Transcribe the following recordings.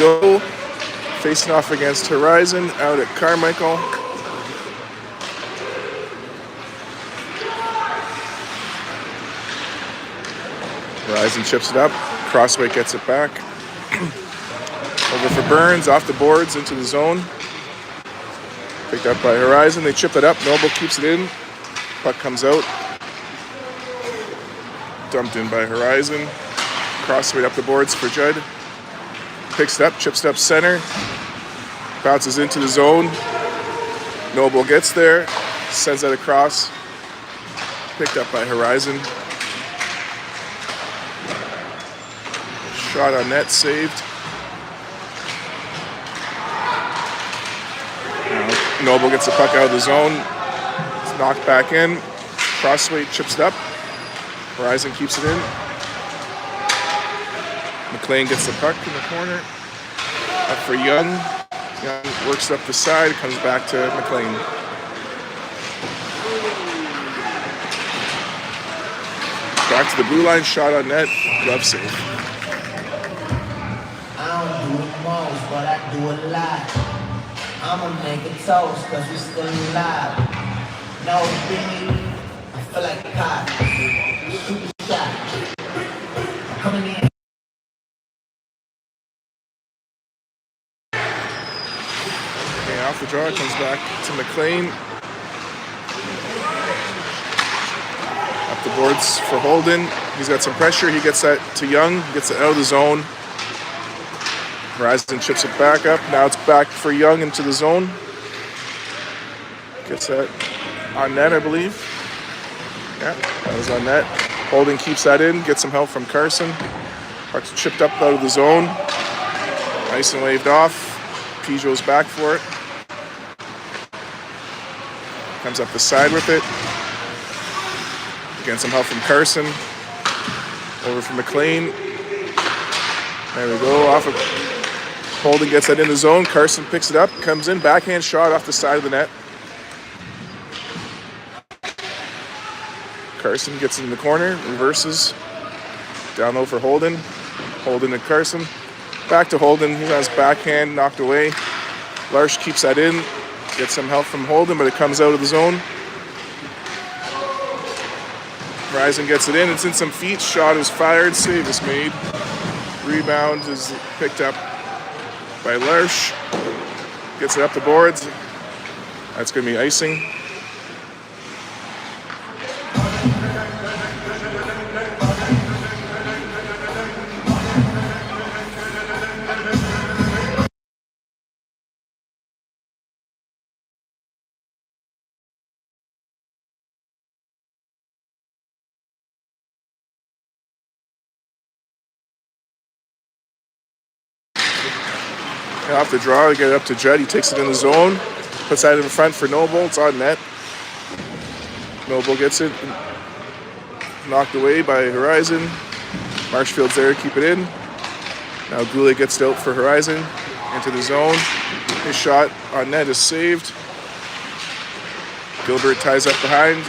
go. Facing off against Horizon out at Carmichael. Horizon chips it up. Crossway gets it back. Over for Burns, off the boards, into the zone. Picked up by Horizon. They chip it up. Noble keeps it in. Puck comes out. Dumped in by Horizon. Crossway up the boards for Judd. Picks it up, chips it up center. Bounces into the zone. Noble gets there. Sends that across. Picked up by Horizon. Shot on net, saved. Now Noble gets the puck out of the zone. It's knocked back in. Crossway chips it up. Horizon keeps it in. McLean gets the puck in the corner. Up for Young. Young works up the side, comes back to McLean. Back to the blue line, shot on net, glove save. I don't do it most, but I do a lot. I'ma make a toast, cause we still alive. No baby, I feel like a cop. Shoot the shot. Coming in. Okay, off the draw, it comes back to McLean. Up the boards for Holden. He's got some pressure. He gets that to Young, gets it out of the zone. Horizon chips it back up. Now it's back for Young into the zone. Gets that on net, I believe. Yeah, that was on net. Holden keeps that in, gets some help from Carson. Puck's chipped up out of the zone. Nice and waved off. Peugeot's back for it. Comes up the side with it. Again, some help from Carson. Over from McLean. There we go. Off of Holden gets that in the zone. Carson picks it up. Comes in. Backhand shot off the side of the net. Carson gets it in the corner. Reverses. Down low for Holden. Holden to Carson. Back to Holden. He has backhand knocked away. Larsh keeps that in. Gets some help from Holden, but it comes out of the zone. Horizon gets it in. It's in some feet. Shot is fired. Save is made. Rebound is picked up by Larsh. Gets it up the boards. That's going to be icing. Off the draw, get it up to Judd. He takes it in the zone, puts that in front for Noble. It's on net. Noble gets it knocked away by Horizon. Marshfield's there to keep it in. Now Goulet gets it out for Horizon into the zone. His shot on net is saved. Gilbert ties up behind.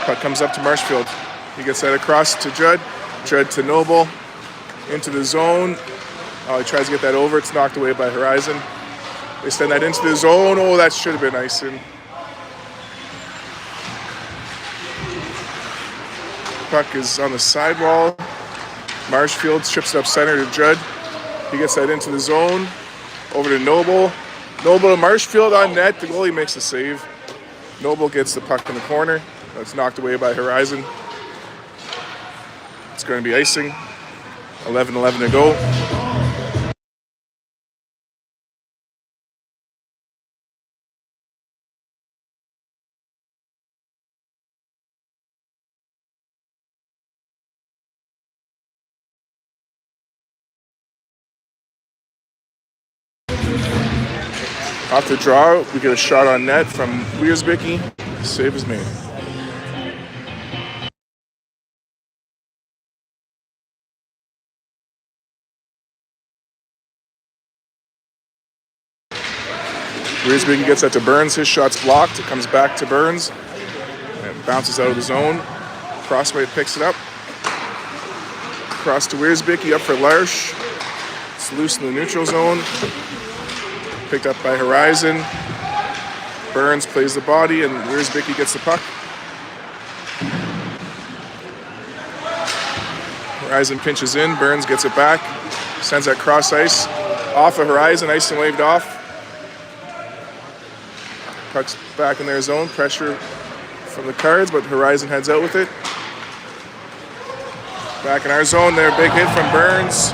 Puck comes up to Marshfield. He gets that across to Judd. Judd to Noble. Into the zone. Oh, he tries to get that over. It's knocked away by Horizon. They send that into the zone. Oh, that should have been icing. Puck is on the sidewall. Marshfield chips it up center to Judd. He gets that into the zone. Over to Noble. Noble to Marshfield on net. The goalie makes a save. Noble gets the puck in the corner. That's knocked away by Horizon. It's going to be icing. 11-11 to go. Off the draw, we get a shot on net from Wiersbicki. Save is made. Wiersbicki gets that to Burns. His shot's blocked. It comes back to Burns and bounces out of the zone. Crossway picks it up. Cross to Wiersbicki, up for Larsh. It's loose in the neutral zone. Picked up by Horizon. Burns plays the body, and Wiersbicky gets the puck. Horizon pinches in. Burns gets it back. Sends that cross ice. Off of Horizon. Ice and waved off. Puck's back in their zone. Pressure from the Cards, but Horizon heads out with it. Back in our zone there. Big hit from Burns.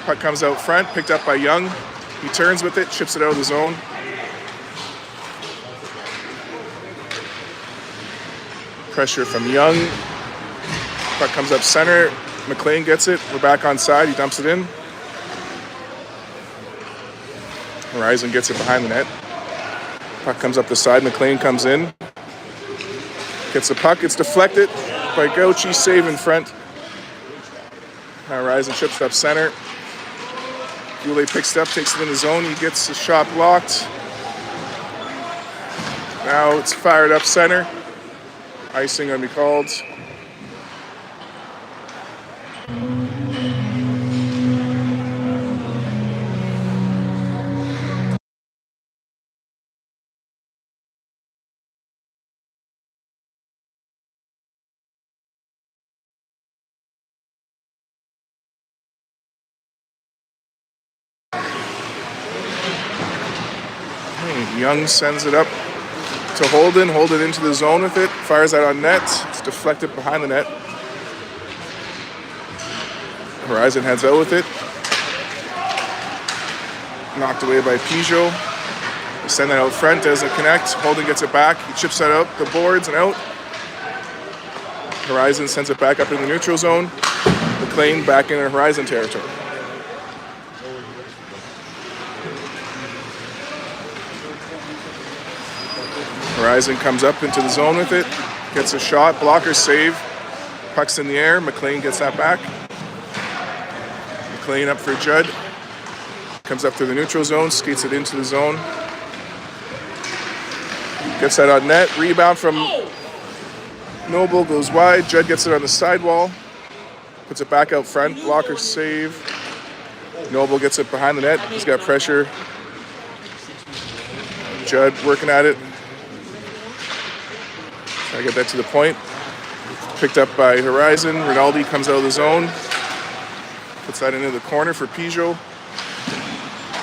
Puck comes out front. Picked up by Young. He turns with it. Chips it out of the zone. Pressure from Young. Puck comes up center. McLean gets it. We're back on side. He dumps it in. Horizon gets it behind the net. Puck comes up the side. McLean comes in. Gets the puck. It's deflected by Gauchi. Save in front. Now Horizon chips it up center. Goulet picks it up, takes it in the zone. He gets the shot blocked. Now it's fired up center. Icing going to be called. Young sends it up to Holden. Holden into the zone with it. Fires that on net. It's deflected behind the net. Horizon heads out with it. Knocked away by Peugeot. They send that out front. Doesn't connect. Holden gets it back. He chips that out the boards and out. Horizon sends it back up in the neutral zone. McLean back in Horizon territory. Horizon comes up into the zone with it, gets a shot, blocker save, puck's in the air, McLean gets that back. McLean up for Judd, comes up to the neutral zone, skates it into the zone. Gets that on net, rebound from Noble, goes wide, Judd gets it on the sidewall, puts it back out front, blocker save. Noble gets it behind the net, he's got pressure. Judd working at it. Try to get that to the point. Picked up by Horizon. Rinaldi comes out of the zone. Puts that into the corner for Peugeot.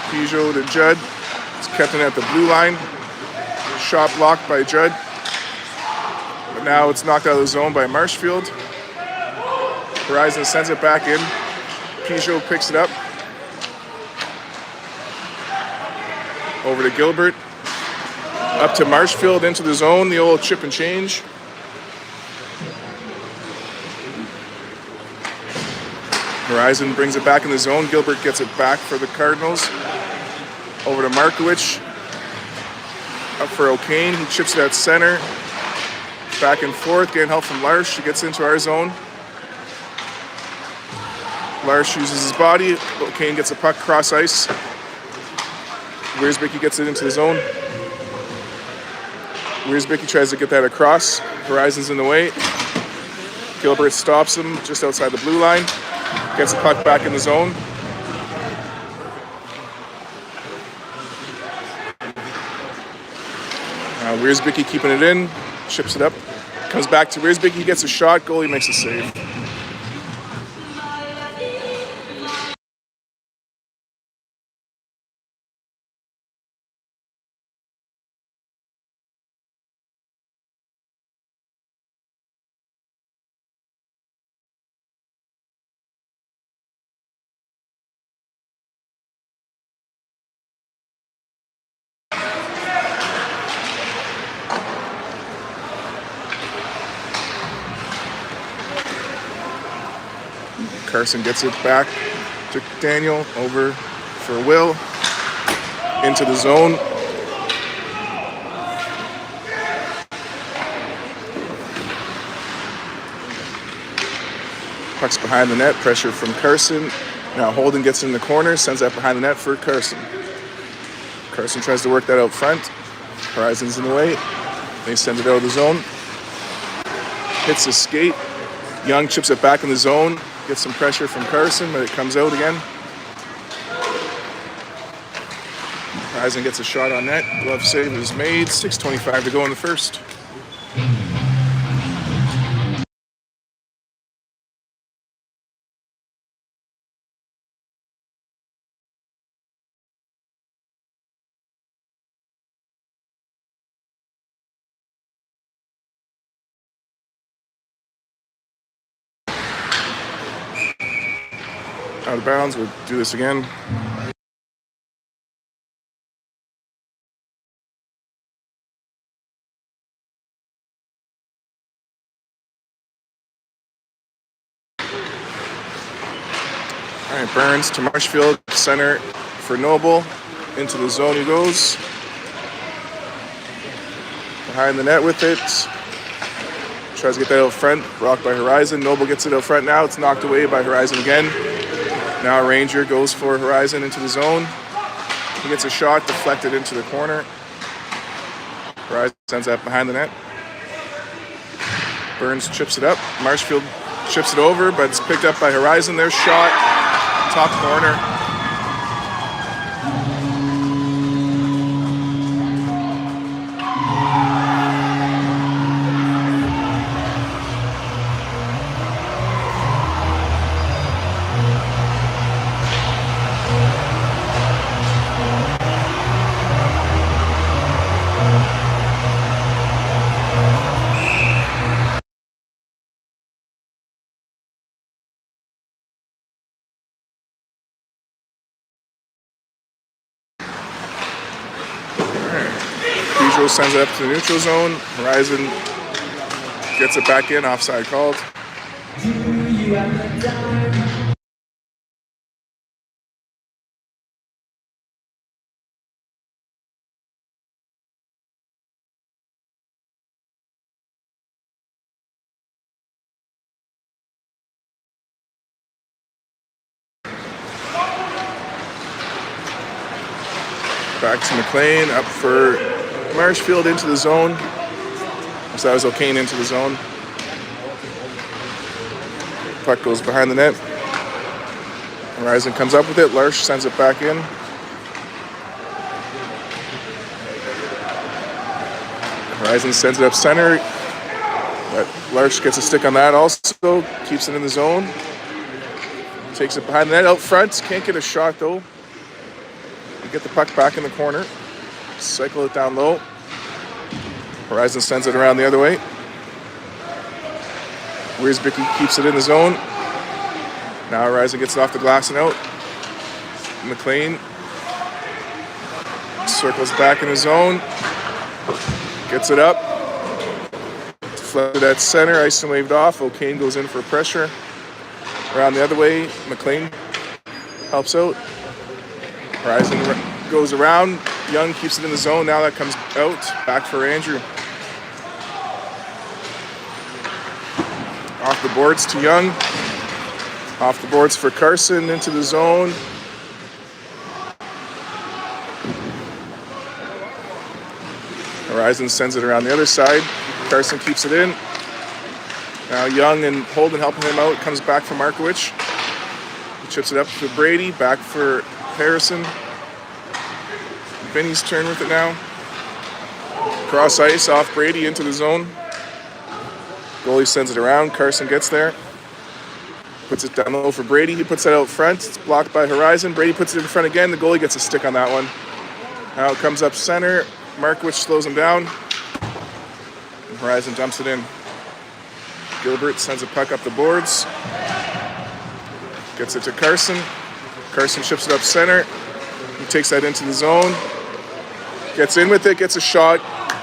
Peugeot to Judd. It's kept in at the blue line. Shot blocked by Judd. But now it's knocked out of the zone by Marshfield. Horizon sends it back in. Peugeot picks it up. Over to Gilbert. Up to Marshfield, into the zone, the old chip and change. Horizon brings it back in the zone. Gilbert gets it back for the Cardinals. Over to Markowicz. Up for O'Kane. He chips it at center. Back and forth, getting help from Larsh. He gets into our zone. Larsh uses his body. O'Kane gets a puck cross ice. Wiersbicky gets it into the zone. Wiersbicky tries to get that across. Horizon's in the way. Gilbert stops him just outside the blue line. Gets the puck back in the zone. Wiersbicky keeping it in. Chips it up. Comes back to Wiersbicky. He gets a shot. Goalie makes a save. Carson gets it back to Daniel, over for Will, into the zone. Puck's behind the net, pressure from Carson. Now Holden gets in the corner, sends that behind the net for Carson. Carson tries to work that out front. Horizon's in the way. They send it out of the zone. Hits the skate. Young chips it back in the zone. Gets some pressure from Carson, but it comes out again. Horizon gets a shot on net. Glove save is made. 6:25 to go in the first. Out of bounds. We'll do this again. All right, Burns to Marshfield, center for Noble. Into the zone he goes. Behind the net with it. Tries to get that out front. Blocked by Horizon. Noble gets it out front now. It's knocked away by Horizon again. Now Ranger goes for Horizon into the zone. He gets a shot deflected into the corner. Horizon sends that behind the net. Burns chips it up. Marshfield chips it over, but it's picked up by Horizon. Their shot, top corner. Sends it up to the neutral zone. Horizon gets it back in. Offside called. Back to McLean. Up for Marshfield into the zone. So that was O'Kane into the zone. Puck goes behind the net. Horizon comes up with it. Larsh sends it back in. Horizon sends it up center. But Larsh gets a stick on that also. Keeps it in the zone. Takes it behind the net out front. Can't get a shot though. You get the puck back in the corner. Cycle it down low. Horizon sends it around the other way. Wiersbicky keeps it in the zone. Now Horizon gets it off the glass and out. McLean circles back in the zone. Gets it up. Deflected at center. Ice and waved off. O'Kane goes in for pressure. Around the other way. McLean helps out. Horizon goes around. Young keeps it in the zone. Now that comes out. Back for Andrew. Off the boards to Young. Off the boards for Carson. Into the zone. Horizon sends it around the other side. Carson keeps it in. Now Young and Holden helping him out. Comes back for Markowicz. He chips it up to Brady. Back for Harrison. Vinny's turn with it now. Cross ice off Brady into the zone. Goalie sends it around. Carson gets there. Puts it down low for Brady. He puts it out front. It's blocked by Horizon. Brady puts it in front again. The goalie gets a stick on that one. Now it comes up center. Markowicz slows him down. And Horizon dumps it in. Gilbert sends a puck up the boards. Gets it to Carson. Carson chips it up center. He takes that into the zone. Gets in with it, gets a shot.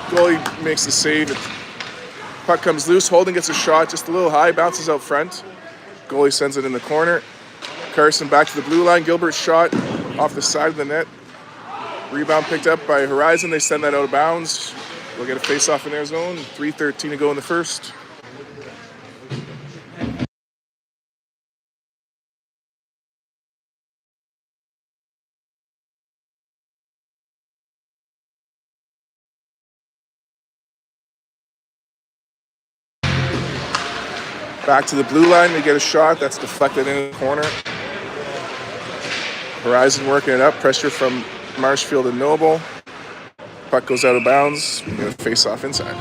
Goalie makes the save. Puck comes loose. Holden gets a shot, just a little high, bounces out front. Goalie sends it in the corner. Carson back to the blue line. Gilbert's shot off the side of the net. Rebound picked up by Horizon. They send that out of bounds. We'll get a face-off in their zone. 3:13 to go in the first. Back to the blue line, they get a shot that's deflected in the corner. Horizon working it up, pressure from Marshfield and Noble. Puck goes out of bounds, we get a face-off inside.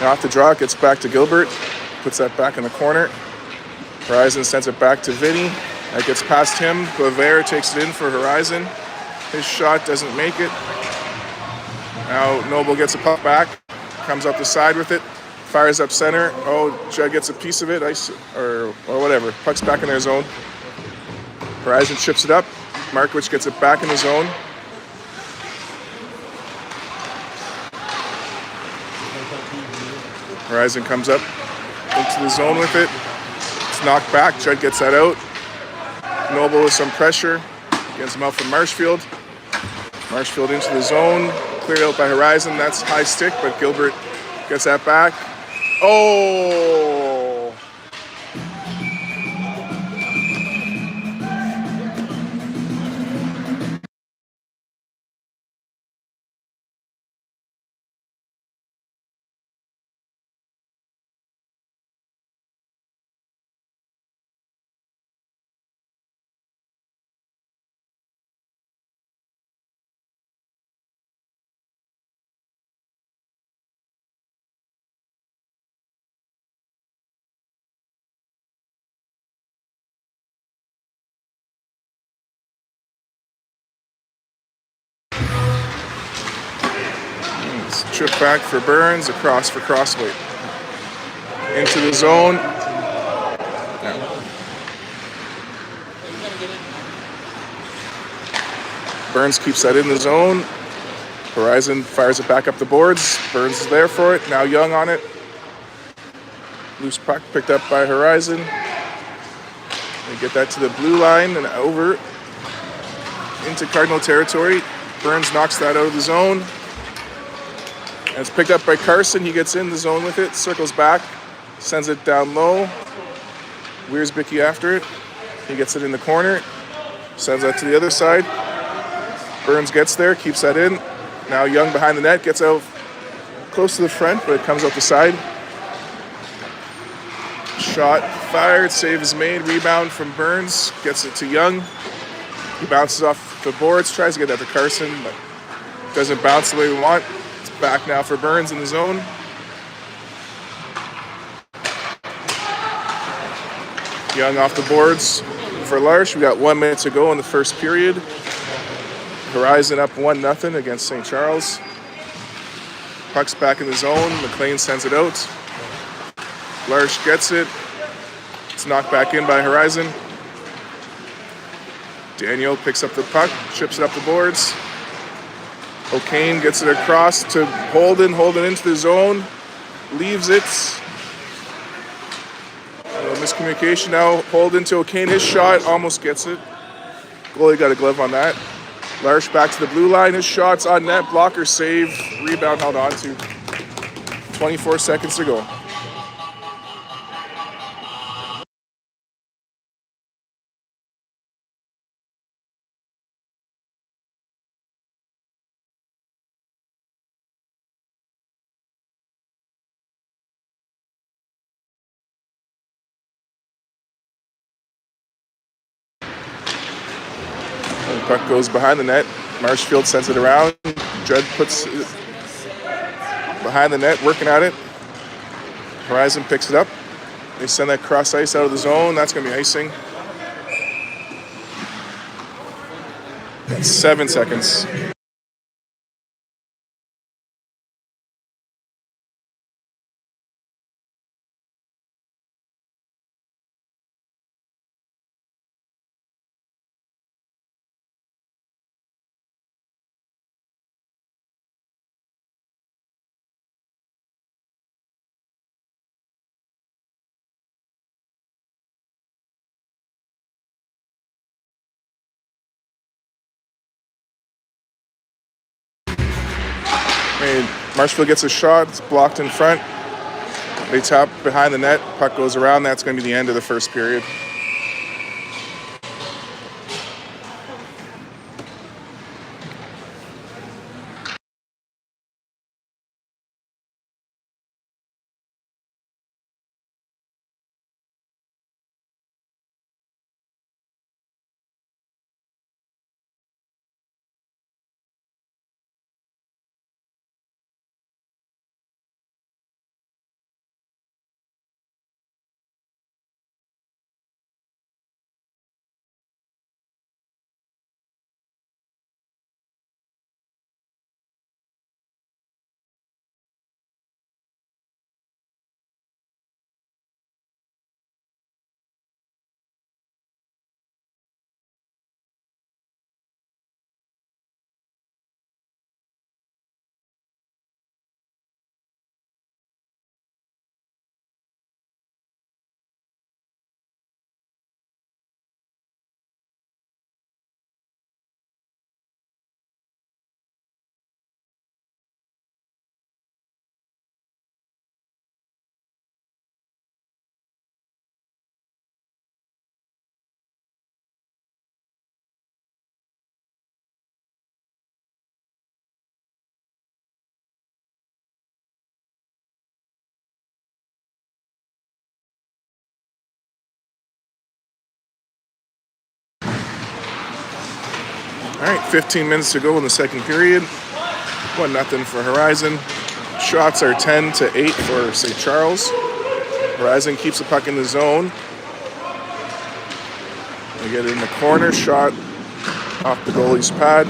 Now off the draw, it gets back to Gilbert, puts that back in the corner. Horizon sends it back to Vinny. That gets past him. Boisvert takes it in for Horizon. His shot doesn't make it. Now Noble gets a puck back, comes up the side with it, fires up center. Oh, Judd gets a piece of it, or whatever. Puck's back in their zone. Horizon chips it up. Markovich gets it back in the zone. Horizon comes up into the zone with it. It's knocked back. Judd gets that out. Noble with some pressure. Gets him out from Marshfield. Marshfield into the zone. Cleared out by Horizon. That's high stick, but Gilbert gets that back. Oh! Trip back for Burns, across for Crossweight. Into the zone. Yeah. Burns keeps that in the zone. Horizon fires it back up the boards. Burns is there for it. Now Young on it. Loose puck picked up by Horizon. They get that to the blue line and over into Cardinal territory. Burns knocks that out of the zone. And it's picked up by Carson. He gets in the zone with it, circles back, sends it down low. Wiersbicky after it. He gets it in the corner, sends that to the other side. Burns gets there, keeps that in. Now Young behind the net, gets out close to the front, but it comes out the side. Shot fired, save is made, rebound from Burns, gets it to Young. He bounces off the boards, tries to get that to Carson, but doesn't bounce the way we want. Back now for Burns in the zone. Young off the boards for Larsh. We got 1 minute to go in the first period. Horizon up 1-0 against St. Charles. Puck's back in the zone. McLean sends it out. Larsh gets it. It's knocked back in by Horizon. Daniel picks up the puck, chips it up the boards. O'Kane gets it across to Holden. Holden into the zone. Leaves it. Miscommunication now. Holden to O'Kane. His shot almost gets it. Goalie got a glove on that. Larsh back to the blue line. His shot's on net. Blocker save. Rebound held on to. 24 seconds to go. Puck goes behind the net. Marshfield sends it around. Judd puts it behind the net, working at it. Horizon picks it up. They send that cross ice out of the zone. That's going to be icing. 7 seconds. Marshfield gets a shot. It's blocked in front. They tap behind the net. Puck goes around. That's going to be the end of the first period. All right, 15 minutes to go in the second period. 1-0 for Horizon. Shots are 10-8 for St. Charles. Horizon keeps the puck in the zone. They get it in the corner, shot off the goalie's pad.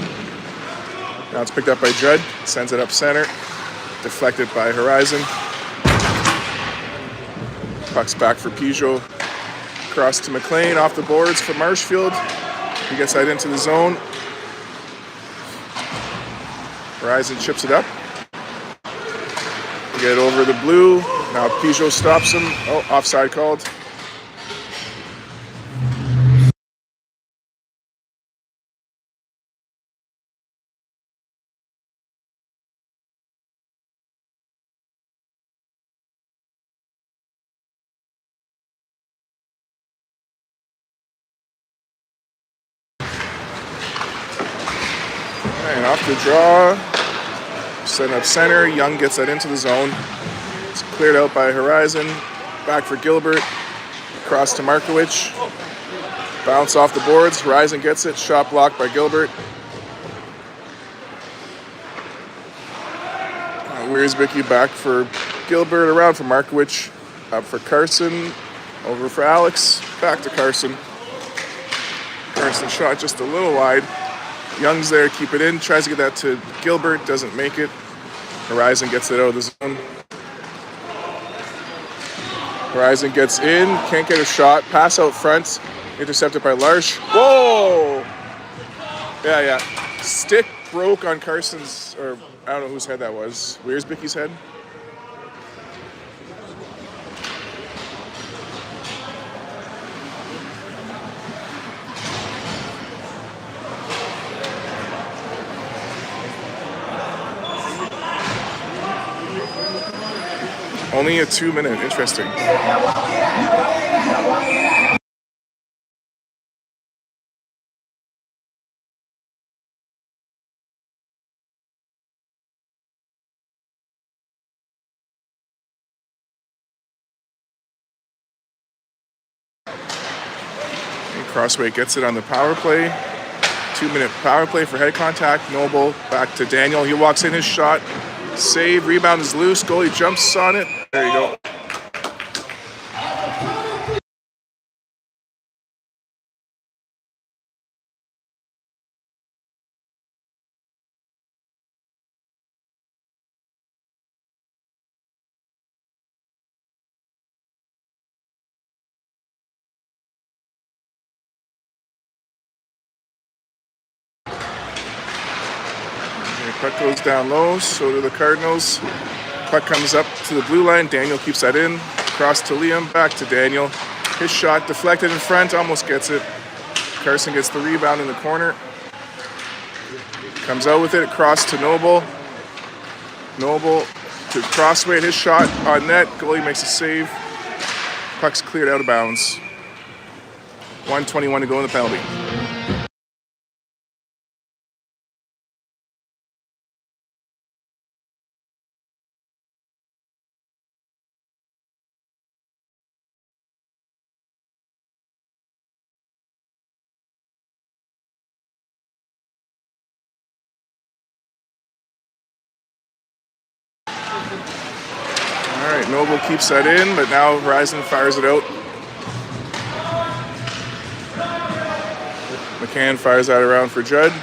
Now it's picked up by Judd, sends it up center. Deflected by Horizon. Puck's back for Peugeot. Cross to McLean, off the boards for Marshfield. He gets that into the zone. Horizon chips it up. Get it over the blue. Now Peugeot stops him. Oh, offside called. And off the draw. Send up center. Young gets that into the zone. It's cleared out by Horizon. Back for Gilbert. Cross to Markowicz. Bounce off the boards. Horizon gets it. Shot blocked by Gilbert. Wiersbicky back for Gilbert. Around for Markowicz. Up for Carson. Over for Alex. Back to Carson. Carson shot just a little wide. Young's there, keep it in. Tries to get that to Gilbert. Doesn't make it. Horizon gets it out of the zone. Horizon gets in. Can't get a shot. Pass out front. Intercepted by Larsh. Whoa! Yeah. Stick broke on Carson's, or I don't know whose head that was. Wiersbicky's head? Only a 2-minute. Interesting. Crossway gets it on the power play. 2-minute power play for head contact. Noble back to Daniel. He walks in, his shot. Save. Rebound is loose. Goalie jumps on it. There you go. Puck goes down low, so do the Cardinals. Puck comes up to the blue line. Daniel keeps that in. Cross to Liam, back to Daniel. His shot deflected in front, almost gets it. Carson gets the rebound in the corner. Comes out with it, across to Noble. Noble to Crossway, his shot on net. Goalie makes a save. Puck's cleared out of bounds. 1:21 to go in the penalty. All right, Noble keeps that in, but now Horizon fires it out. McCann fires that around for Judd.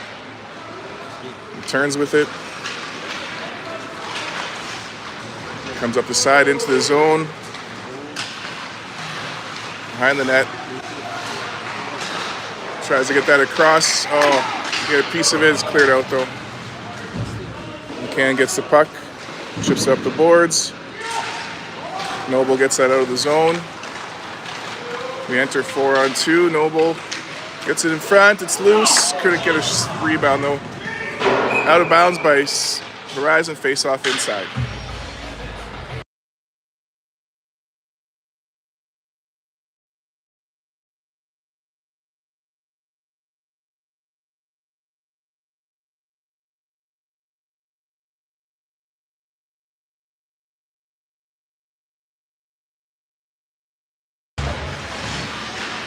He turns with it. Comes up the side into the zone. Behind the net. Tries to get that across. Oh, get a piece of it. It's cleared out though. McCann gets the puck. Chips up the boards. Noble gets that out of the zone. We enter 4-on-2. Noble gets it in front. It's loose. Couldn't get a rebound though. Out of bounds by Horizon. Face off inside.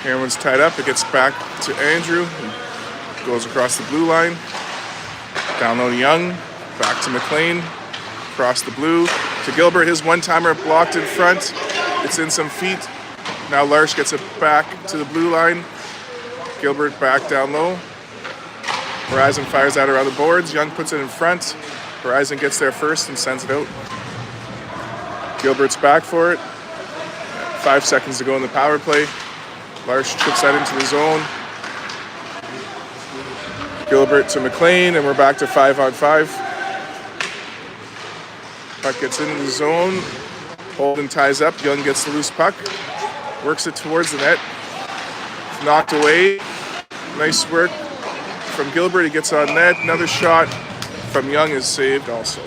Everyone's tied up. It gets back to Andrew. He goes across the blue line. Down low to Young. Back to McLean. Across the blue to Gilbert. His one-timer blocked in front. It's in some feet. Now Larsh gets it back to the blue line. Gilbert back down low. Horizon fires that around the boards. Young puts it in front. Horizon gets there first and sends it out. Gilbert's back for it. 5 seconds to go in the power play. Larsh chips that into the zone. Gilbert to McLean, and we're back to 5-on-5. Puck gets into the zone. Holden ties up. Young gets the loose puck. Works it towards the net. Knocked away. Nice work from Gilbert. He gets on net. Another shot from Young is saved also.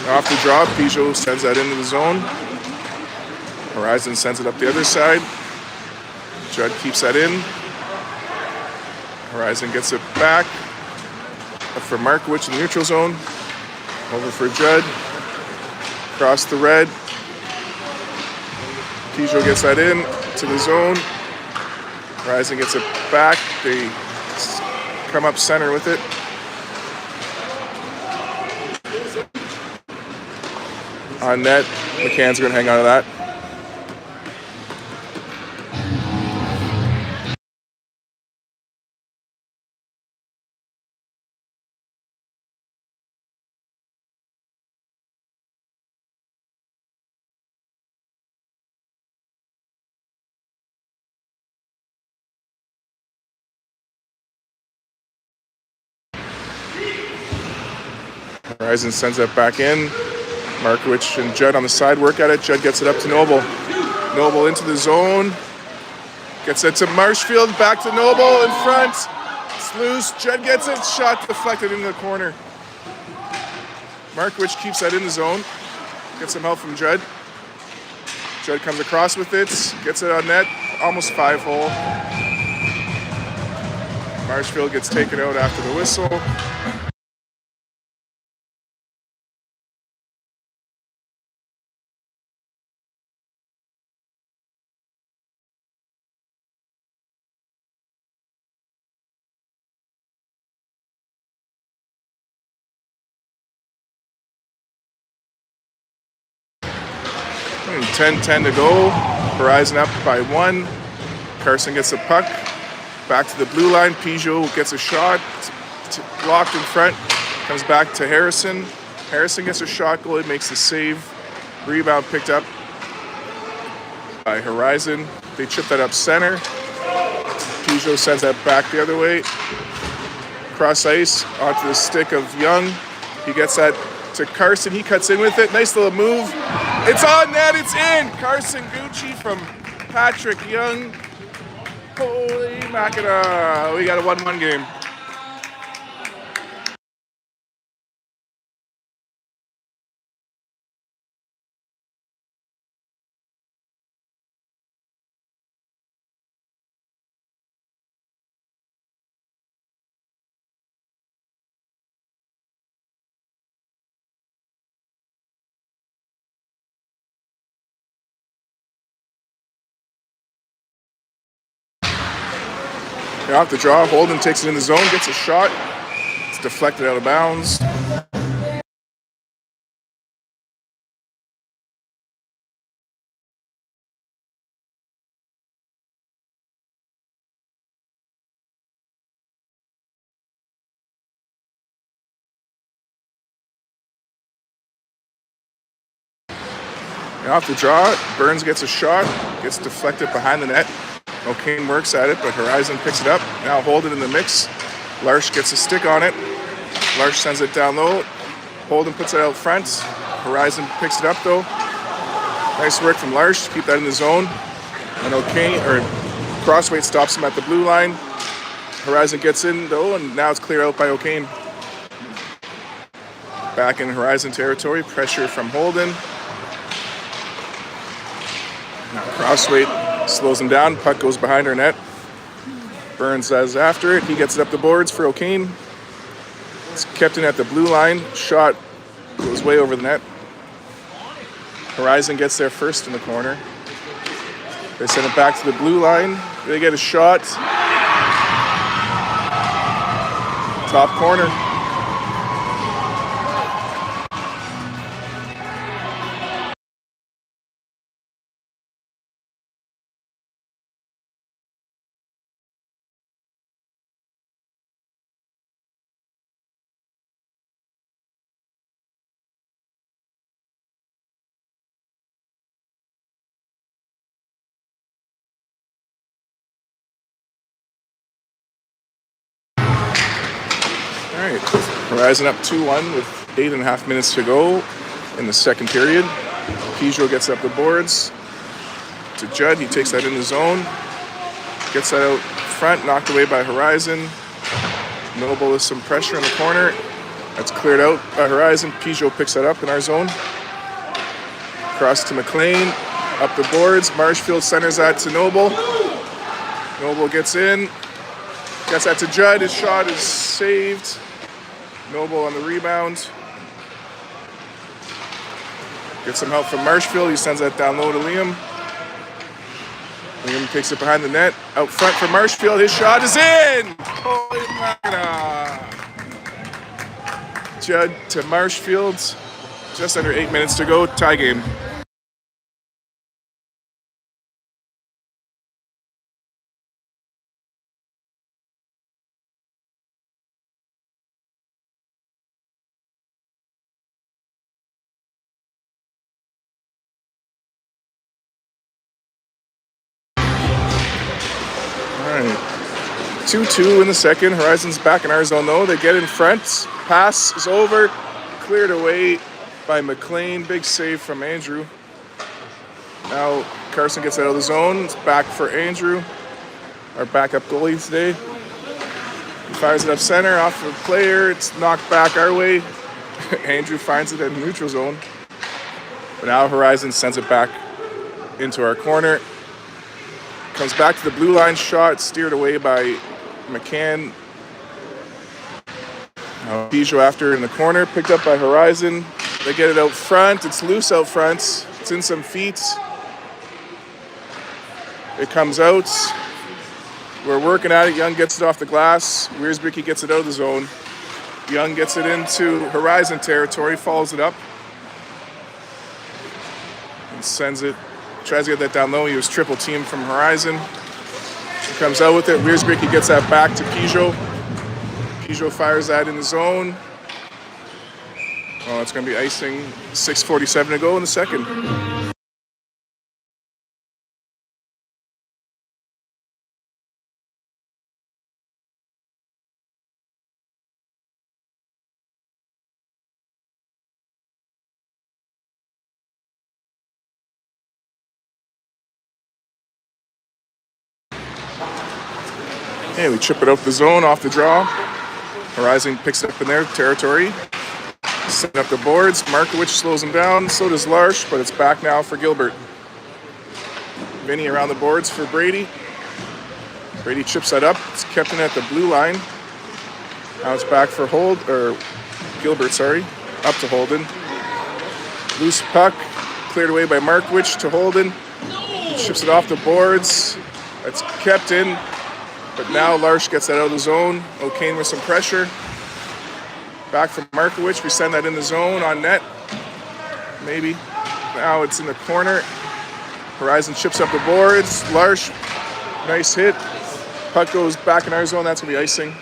Off the draw, Peugeot sends that into the zone. Horizon sends it up the other side. Judd keeps that in. Horizon gets it back. Up for Markowicz in the neutral zone. Over for Judd. Across the red. Peugeot gets that in to the zone. Horizon gets it back. They come up center with it. On net, McCann's going to hang on to that. Horizon sends that back in. Markowicz and Judd on the side work at it. Judd gets it up to Noble. Noble into the zone. Gets it to Marshfield. Back to Noble in front. It's loose. Judd gets it. Shot deflected into the corner. Markowicz keeps that in the zone. Gets some help from Judd. Judd comes across with it. Gets it on net. Almost 5-hole. Marshfield gets taken out after the whistle. And 10-10 to go. Horizon up by 1. Carson gets the puck. Back to the blue line. Peugeot gets a shot. Blocked in front. Comes back to Harrison. Harrison gets a shot goal. It makes the save. Rebound picked up by Horizon. They chip that up center. Peugeot sends that back the other way. Cross ice onto the stick of Young. He gets that to Carson. He cuts in with it. Nice little move. It's on net. It's in. Carson Gucci from Patrick Young. Holy macada. We got a 1-1 game. They're off the draw. Holden takes it in the zone, gets a shot. It's deflected out of bounds. And off the draw, Burns gets a shot, gets deflected behind the net. O'Kane works at it, but Horizon picks it up. Now Holden in the mix. Larsh gets a stick on it. Larsh sends it down low. Holden puts it out front. Horizon picks it up though. Nice work from Larsh to keep that in the zone. And O'Kane, or Crossweight stops him at the blue line. Horizon gets in though, and now it's cleared out by O'Kane. Back in Horizon territory, pressure from Holden. Now Crossweight slows him down. Puck goes behind our net. Burns is after it. He gets it up the boards for O'Kane. It's kept in at the blue line. Shot goes way over the net. Horizon gets there first in the corner. They send it back to the blue line. They get a shot. Top corner. All right, Horizon up 2-1 with 8.5 minutes to go in the second period. Peugeot gets up the boards to Judd. He takes that in the zone. Gets that out front, knocked away by Horizon. Noble with some pressure in the corner. That's cleared out by Horizon. Peugeot picks that up in our zone. Cross to McLean. Up the boards. Marshfield centers that to Noble. Noble gets in. Gets that to Judd. His shot is saved. Noble on the rebound. Gets some help from Marshfield. He sends that down low to Liam. Liam takes it behind the net. Out front for Marshfield. His shot is in! Holy macana! Judd to Marshfield. Just under 8 minutes to go. Tie game. All right, 2-2 in the second. Horizon's back in our zone though. They get in front. Pass is over. Cleared away by McLean. Big save from Andrew. Now Carson gets out of the zone. It's back for Andrew, our backup goalie today. He fires it up center off the player. It's knocked back our way. Andrew finds it in the neutral zone. But now Horizon sends it back into our corner. Comes back to the blue line shot, steered away by McCann. Now Peugeot after in the corner, picked up by Horizon. They get it out front. It's loose out front. It's in some feet. It comes out. We're working at it. Young gets it off the glass. Wiersbicky gets it out of the zone. Young gets it into Horizon territory, follows it up. And sends it. Tries to get that down low. He was triple teamed from Horizon. He comes out with it. Wiersbicky gets that back to Peugeot. Peugeot fires that in the zone. Oh, it's going to be icing. 6:47 to go in the second. Okay, we chip it out the zone off the draw. Horizon picks it up in their territory. Setting up the boards. Markowicz slows him down. So does Larsh, but it's back now for Gilbert. Vinny around the boards for Brady. Brady chips that up. It's kept in at the blue line. Now it's back for Gilbert, sorry. Up to Holden. Loose puck. Cleared away by Markowicz to Holden. Chips it off the boards. It's kept in. But now Larsh gets that out of the zone. O'Kane with some pressure. Back from Markowicz. We send that in the zone on net. Maybe. Now it's in the corner. Horizon chips up the boards. Larsh, nice hit. Puck goes back in our zone. That's going to be icing.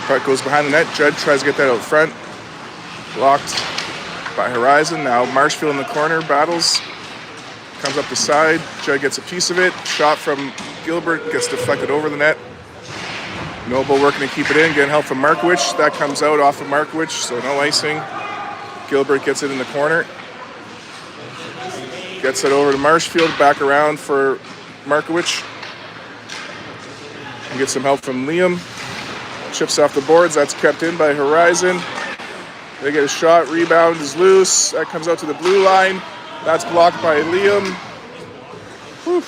Puck goes behind the net. Judd tries to get that out front. Blocked by Horizon. Now Marshfield in the corner battles. Comes up the side. Judd gets a piece of it. Shot from Gilbert gets deflected over the net. Noble working to keep it in. Getting help from Markowicz. That comes out off of Markowicz, so no icing. Gilbert gets it in the corner. Gets it over to Marshfield. Back around for Markowicz. And gets some help from Liam. Chips off the boards. That's kept in by Horizon. They get a shot. Rebound is loose. That comes out to the blue line. That's blocked by Liam. Whew.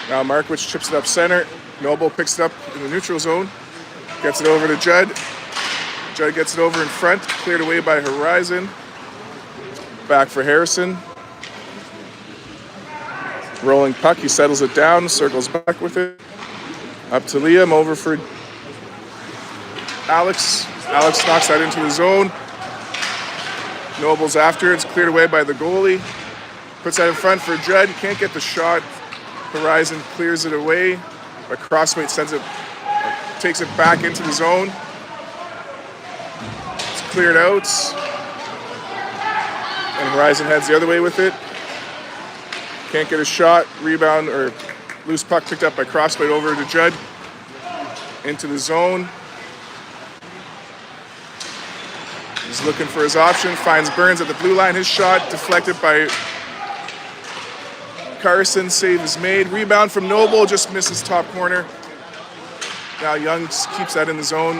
Now Markowicz chips it up center. Noble picks it up in the neutral zone. Gets it over to Judd. Judd gets it over in front. Cleared away by Horizon. Back for Harrison. Rolling puck. He settles it down. Circles back with it. Up to Liam, over for Alex. Alex knocks that into the zone. Noble's after. It's cleared away by the goalie. Puts that in front for Judd. He can't get the shot. Horizon clears it away. But Crossweight takes it back into the zone. It's cleared out. And Horizon heads the other way with it. Can't get a shot. Rebound or loose puck picked up by Crossweight over to Judd. Into the zone. He's looking for his option. Finds Burns at the blue line. His shot deflected by Carson. Save is made. Rebound from Noble. Just misses top corner. Now Young keeps that in the zone.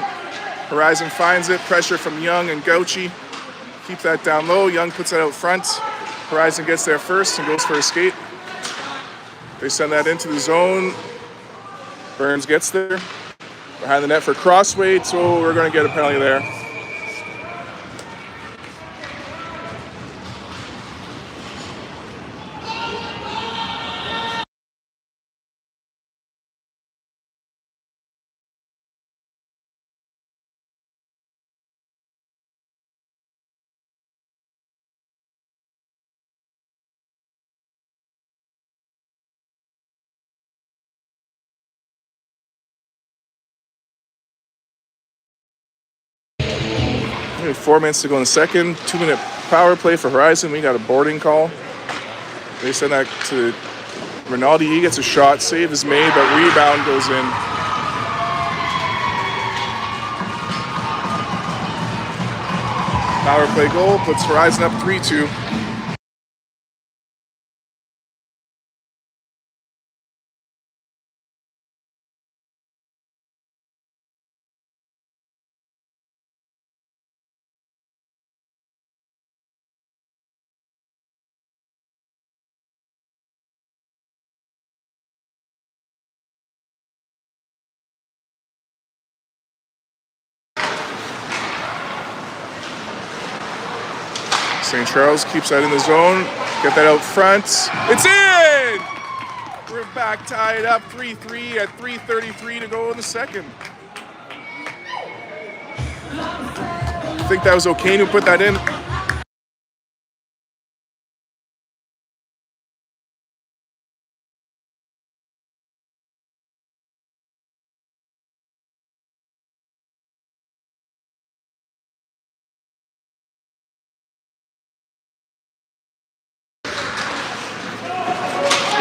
Horizon finds it. Pressure from Young and Gauchi. Keep that down low. Young puts that out front. Horizon gets there first and goes for a skate. They send that into the zone. Burns gets there. Behind the net for Crossweight, so we're going to get a penalty there. We have 4 minutes to go in the second. 2-minute power play for Horizon. We got a boarding call. They send that to Rinaldi. He gets a shot. Save is made, but rebound goes in. Power play goal puts Horizon up 3-2. St. Charles keeps that in the zone. Get that out front. It's in! We're back tied up 3-3 at 3:33 to go in the second. I think that was O'Kane who put that in.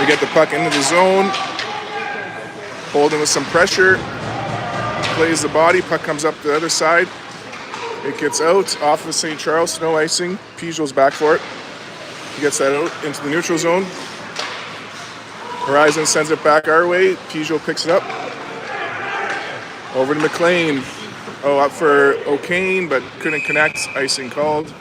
to get the puck into the zone. Holding with some pressure. Plays the body. Puck comes up the other side. It gets out off of St. Charles. No icing. Peugeot's back for it. He gets that out into the neutral zone. Horizon sends it back our way. Peugeot picks it up. Over to McLean. Oh, up for O'Kane, but couldn't connect. Icing called.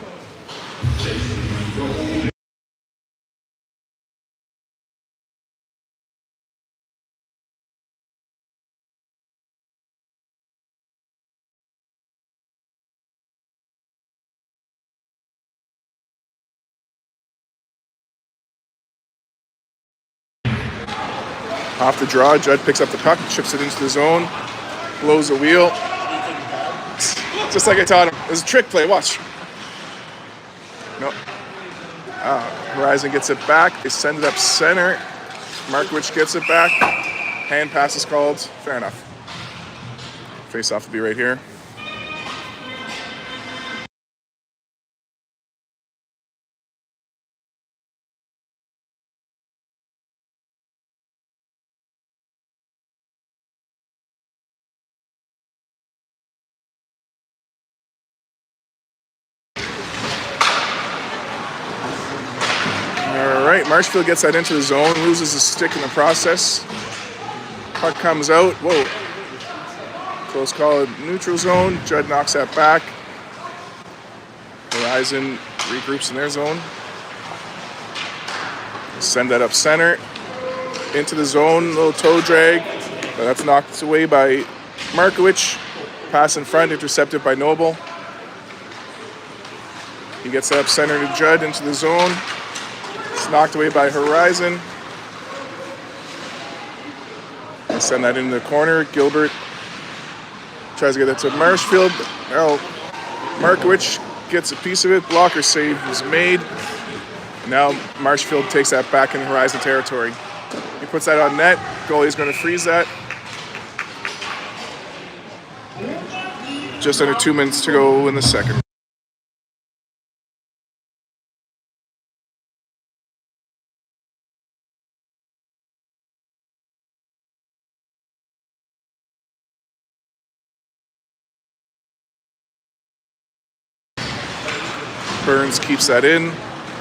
Off the draw, Judd picks up the puck, chips it into the zone, blows a wheel. Just like I taught him. It was a trick play, watch. No. Horizon gets it back. They send it up center. Markowicz gets it back. Hand pass is called. Fair enough. Face off to be right here. Marshfield gets that into the zone, loses a stick in the process. Puck comes out. Whoa. Close call in neutral zone. Judd knocks that back. Horizon regroups in their zone. Send that up center. Into the zone. Little toe drag. But that's knocked away by Markowicz. Pass in front, intercepted by Noble. He gets that up center to Judd into the zone. It's knocked away by Horizon. They send that into the corner. Gilbert tries to get that to Marshfield. Now Markowicz gets a piece of it. Blocker save is made. Now Marshfield takes that back in Horizon territory. He puts that on net. Goalie's going to freeze that. Just under 2 minutes to go in the second. Burns keeps that in.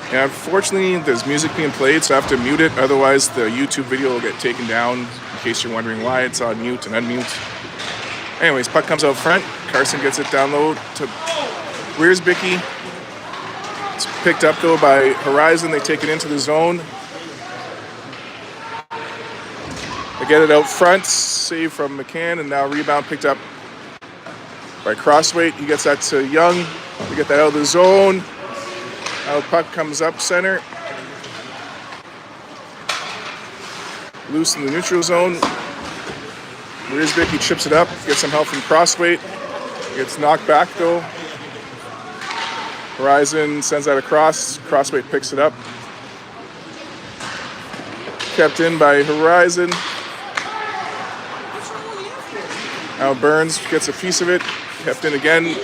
And unfortunately, there's music being played, so I have to mute it. Otherwise, the YouTube video will get taken down. In case you're wondering why it's on mute and unmute. Anyways, puck comes out front. Carson gets it down low to Wiersbicky. It's picked up, though, by Horizon. They take it into the zone. They get it out front. Save from McCann, and now rebound picked up by Crossweight. He gets that to Young. They get that out of the zone. Now the puck comes up center. Loose in the neutral zone. Wiersbicky chips it up. Gets some help from Crossweight. Gets knocked back though. Horizon sends that across. Crossweight picks it up. Kept in by Horizon. Now Burns gets a piece of it. Kept in again.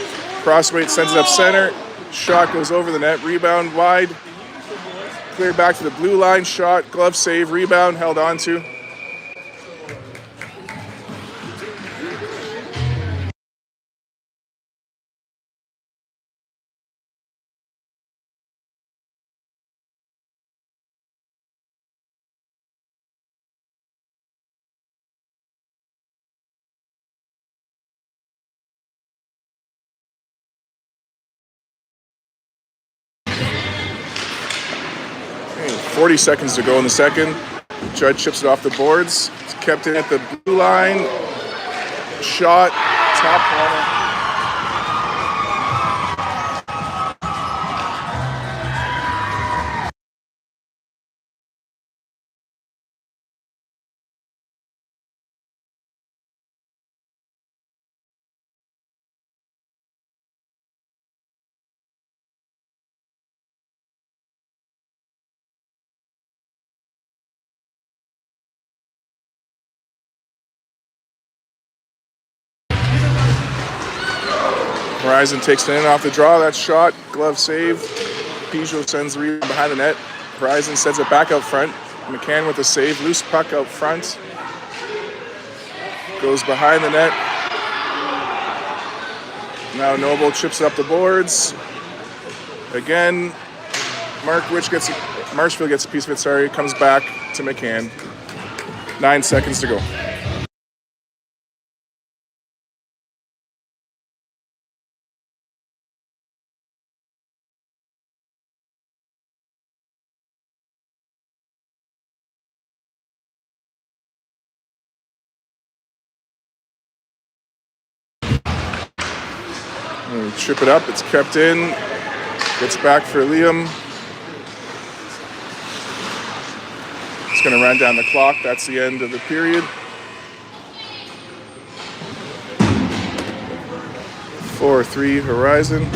Crossweight sends it up center. Shot goes over the net. Rebound wide. Cleared back to the blue line. Shot, glove save, rebound, held on to. Okay, 40 seconds to go in the second. Judd chips it off the boards. It's kept in at the blue line. Shot, top corner. Horizon takes it in off the draw. That shot, glove save. Peugeot sends the rebound behind the net. Horizon sends it back out front. McCann with a save. Loose puck out front. Goes behind the net. Now Noble chips up the boards. Again, Marshfield gets a piece of it, sorry. Comes back to McCann. 9 seconds to go. Chip it up, it's kept in. Gets back for Liam. It's going to run down the clock. That's the end of the period. 4-3 Horizon.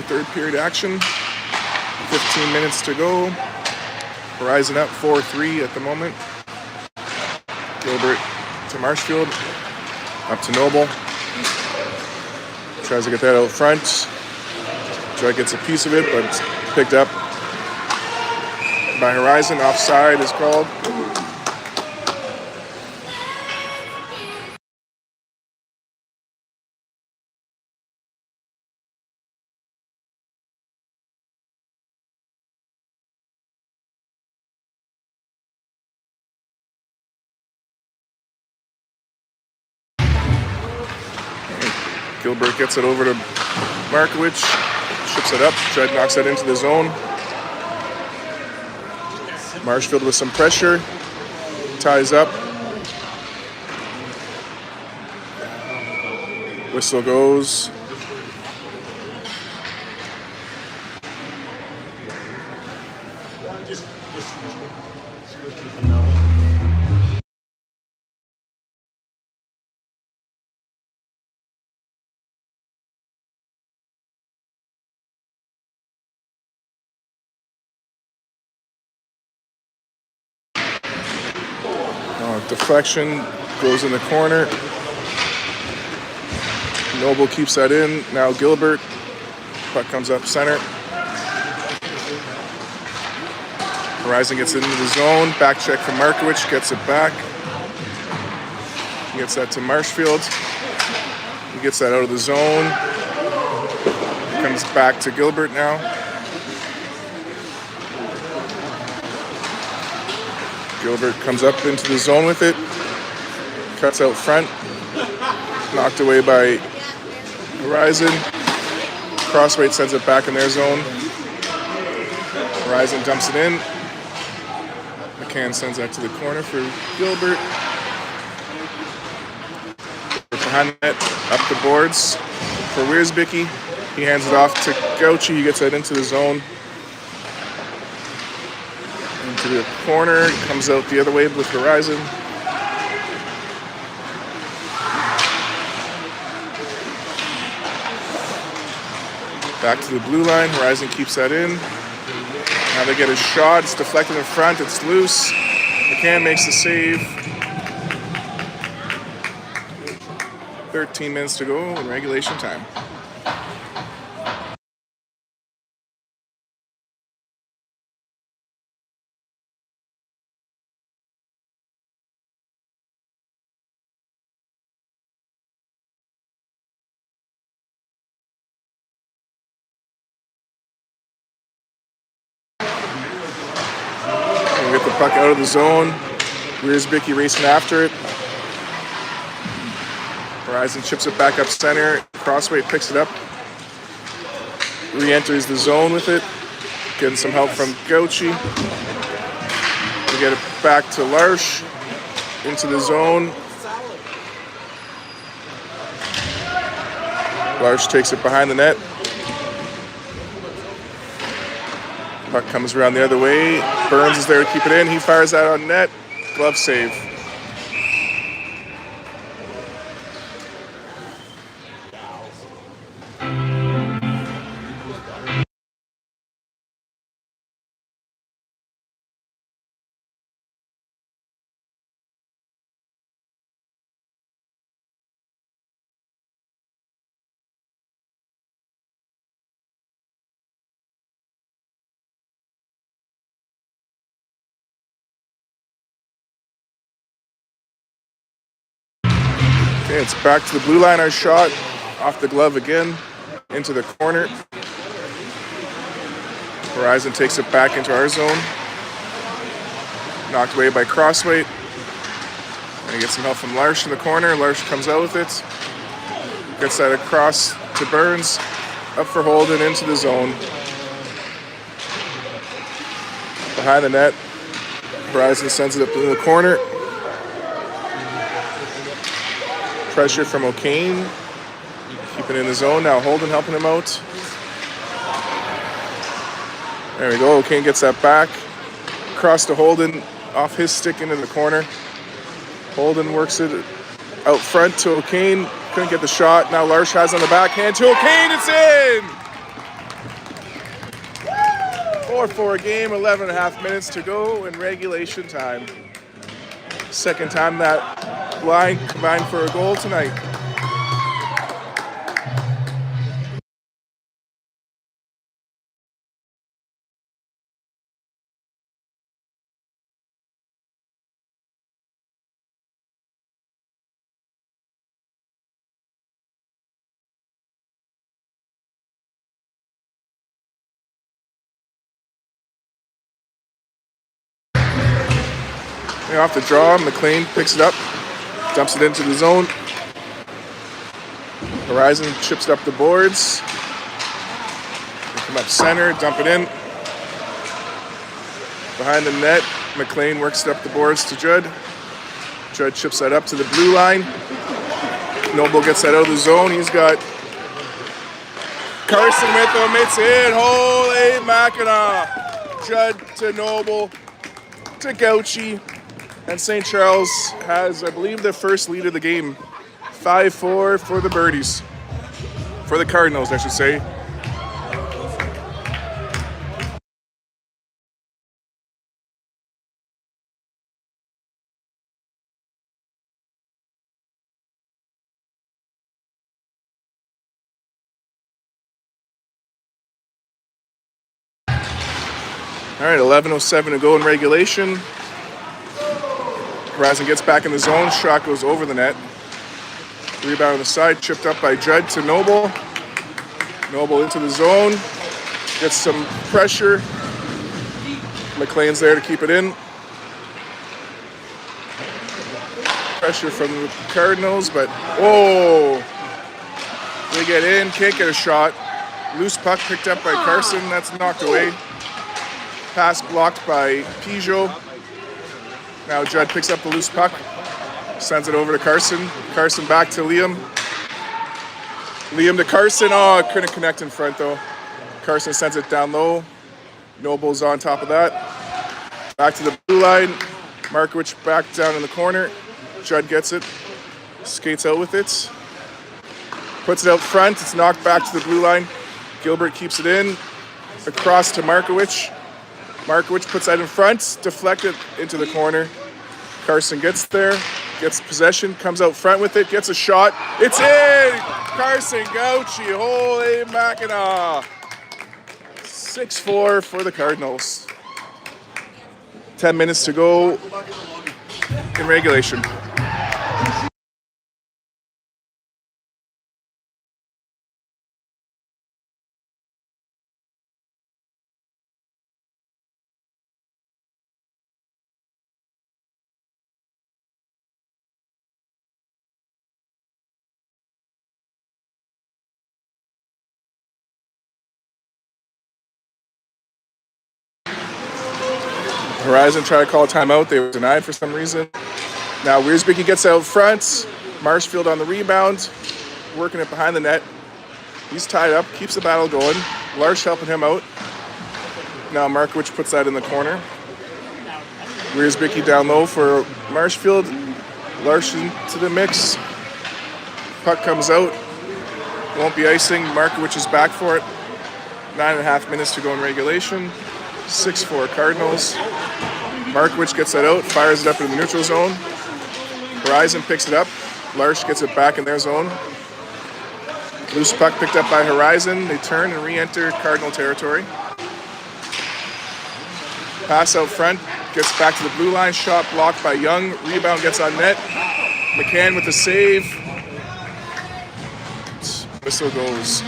go. Third period action. 15 minutes to go. Horizon up 4-3 at the moment. Gilbert to Marshfield. Up to Noble. Tries to get that out front. Judd gets a piece of it, but it's picked up by Horizon. Offside is called. Gilbert gets it over to Markowicz, ships it up. Judd knocks that into the zone. Marshfield with some pressure, ties up. Whistle goes. Deflection goes in the corner. Noble keeps that in. Now Gilbert. Puck comes up center. Horizon gets into the zone. Back check from Markowicz. Gets it back. Gets that to Marshfield. He gets that out of the zone. Comes back to Gilbert now. Gilbert comes up into the zone with it. Cuts out front. Knocked away by Horizon. Crossweight sends it back in their zone. Horizon dumps it in. McCann sends that to the corner for Gilbert. Behind the net, up the boards for Wiersbicki. He hands it off to Gauchi. He gets that into the zone. Into the corner, comes out the other way with Horizon. Back to the blue line, Horizon keeps that in. Now they get a shot, it's deflected in front, it's loose. McCann makes the save. 13 minutes to go in regulation time. Get the puck out of the zone. Wiersbicki racing after it. Horizon chips it back up center. Crossweight picks it up. Re-enters the zone with it. Getting some help from Gauchi. We get it back to Larsh. Into the zone. Larsh takes it behind the net. Puck comes around the other way. Burns is there to keep it in. He fires that on net. Glove save. Okay, it's back to the blue line. Our shot off the glove again into the corner. Horizon takes it back into our zone. Knocked away by Crossweight. And he gets some help from Larsh in the corner. Larsh comes out with it. Gets that across to Burns. Up for Holden into the zone. Behind the net. Horizon sends it up in the corner. Pressure from O'Kane. Keeping it in the zone. Now Holden helping him out. There we go. O'Kane gets that back. Across to Holden. Off his stick into the corner. Holden works it out front to O'Kane. Couldn't get the shot. Now Larsh has on the backhand to O'Kane. It's in! 4-4 game, 11 and a half minutes to go in regulation time. Second time that line combined for a goal tonight. Off the draw, McLean picks it up, dumps it into the zone. Horizon chips it up the boards. They come up center, dump it in. Behind the net, McLean works it up the boards to Judd. Judd chips that up to the blue line. Noble gets that out of the zone. He's got Carson with him. It's in. Holy Mackinac. Judd to Noble to Gauchi. And St. Charles has, I believe, their first lead of the game. 5-4 for the Birdies. For the Cardinals, I should say. All right, 11:07 to go in regulation. Horizon gets back in the zone. Shot goes over the net. Rebound on the side, chipped up by Judd to Noble. Noble into the zone. Gets some pressure. McLean's there to keep it in. Pressure from the Cardinals, but oh! They get in, can't get a shot. Loose puck picked up by Carson. That's knocked away. Pass blocked by Peugeot. Now Judd picks up the loose puck, sends it over to Carson. Carson back to Liam. Liam to Carson. Oh, couldn't connect in front though. Carson sends it down low. Noble's on top of that. Back to the blue line. Markowicz back down in the corner. Judd gets it. Skates out with it. Puts it out front. It's knocked back to the blue line. Gilbert keeps it in. Across to Markowicz. Markowicz puts that in front, deflected into the corner. Carson gets there, gets possession, comes out front with it, gets a shot. It's in! Carson Gauchi, holy Mackinac. 6-4 for the Cardinals. 10 minutes to go in regulation. Horizon tried to call a timeout. They were denied for some reason. Now Wiersbicki gets out front. Marshfield on the rebound, working it behind the net. He's tied up, keeps the battle going. Larsh helping him out. Now Markowicz puts that in the corner. Wiersbicki down low for Marshfield. Larsh into the mix. Puck comes out. Won't be icing. Markowicz is back for it. 9.5 minutes to go in regulation. 6-4 Cardinals. Markowicz gets that out, fires it up in the neutral zone. Horizon picks it up. Larsh gets it back in their zone. Loose puck picked up by Horizon. They turn and re-enter Cardinal territory. Pass out front, gets back to the blue line. Shot blocked by Young. Rebound gets on net. McCann with the save. Whistle goes.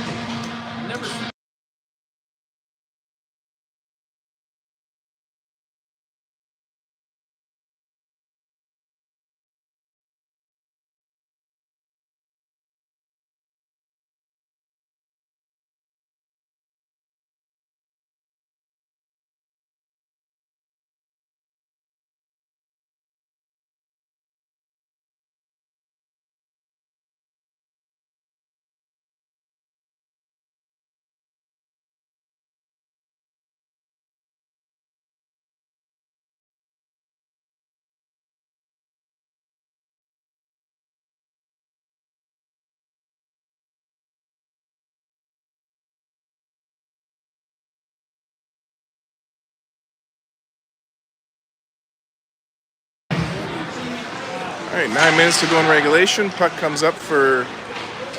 right, 9 minutes to go in regulation. Puck comes up for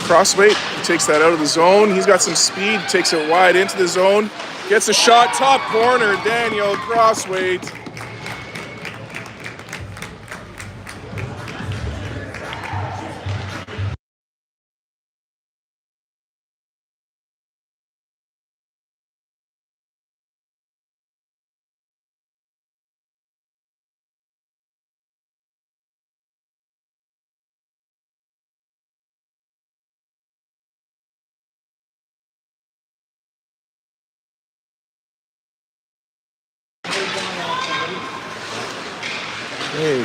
Crossweight. He takes that out of the zone. He's got some speed. Takes it wide into the zone. Gets a shot, top corner. Daniel Crossweight. Hey,